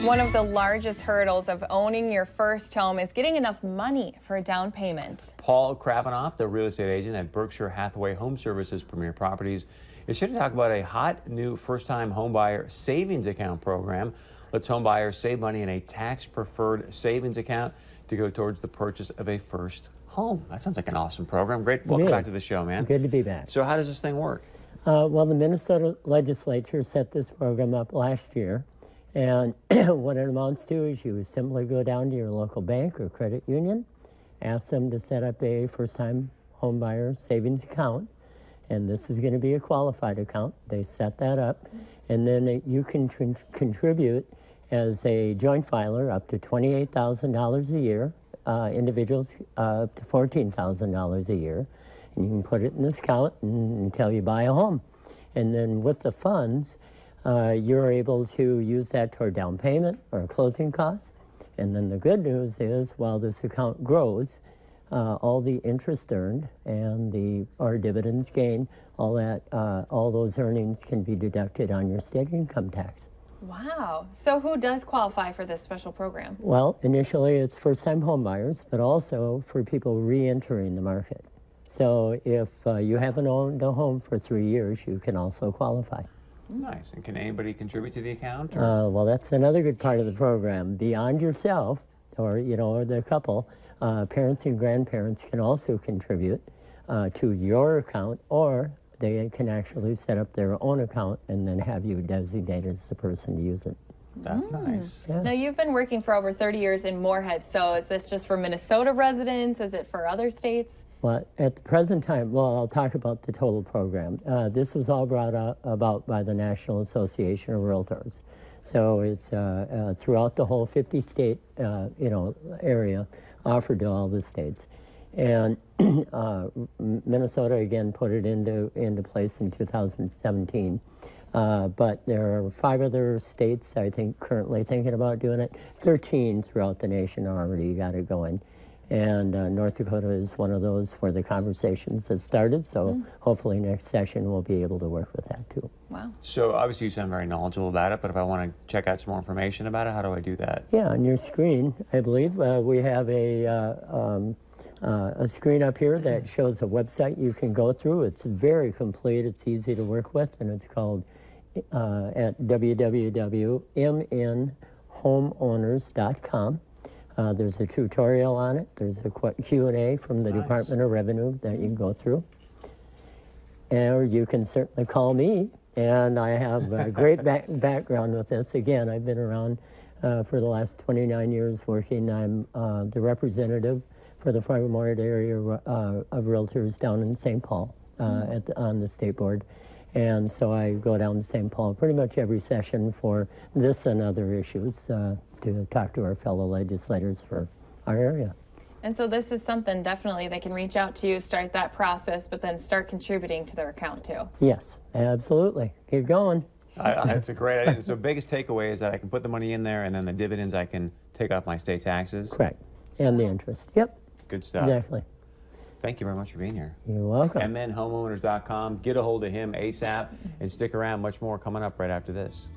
One of the largest hurdles of owning your first home is getting enough money for a down payment. Paul Krabanoff, the real estate agent at Berkshire Hathaway Home Services Premier Properties, is here to talk about a hot new first-time homebuyer savings account program. Lets homebuyers save money in a tax-preferred savings account to go towards the purchase of a first home. That sounds like an awesome program. Great. Welcome back to the show, man. Good to be back. So how does this thing work? Well, the Minnesota legislature set this program up last year. And what it amounts to is you simply go down to your local bank or credit union, ask them to set up a first-time homebuyer savings account. And this is going to be a qualified account. They set that up. And then you can contribute as a joint filer up to $28,000 a year, individuals up to $14,000 a year. And you can put it in this account until you buy a home. And then with the funds, you're able to use that toward down payment or closing costs. And then the good news is, while this account grows, all the interest earned and or dividends gained, all those earnings can be deducted on your state income tax. Wow. So who does qualify for this special program? Well, initially it's first-time home buyers, but also for people re-entering the market. So if you haven't owned a home for 3 years, you can also qualify. Nice. And can anybody contribute to the account? Well, that's another good part of the program. Beyond yourself, or the couple, parents and grandparents can also contribute to your account, or they can actually set up their own account and then have you designated as the person to use it. That's nice. Yeah. Now, you've been working for over 30 years in Moorhead, so is this just for Minnesota residents? Is it for other states? Well, at the present time, I'll talk about the total program. This was all brought about by the National Association of Realtors. So it's throughout the whole 50-state, area, offered to all the states. And Minnesota, again, put it into place in 2017. But there are 5 other states, I think, currently thinking about doing it. 13 throughout the nation already got it going. And North Dakota is one of those where the conversations have started, so hopefully next session we'll be able to work with that too. Wow. So obviously you sound very knowledgeable about it, but if I want to check out some more information about it, how do I do that? Yeah, on your screen, I believe, we have a screen up here that shows a website you can go through. It's very complete, it's easy to work with, and it's called at www.mnhomeowners.com. There's a tutorial on it. There's a Q&A from the Department of Revenue that you can go through. Or you can certainly call me, and I have a great background with this. Again, I've been around for the last 29 years working. I'm the representative for the Fargo-Moorhead area of realtors down in St. Paul on the state board. And so I go down to St. Paul pretty much every session for this and other issues to talk to our fellow legislators for our area. And so this is something definitely they can reach out to you, start that process, but then start contributing to their account too. Yes, absolutely. Keep going. That's a great idea. So biggest takeaway is that I can put the money in there and then the dividends I can take off my state taxes? Correct. And the interest. Yep. Good stuff. Exactly. Thank you very much for being here. You're welcome. MNhomeowners.com. Get a hold of him ASAP and stick around. Much more coming up right after this.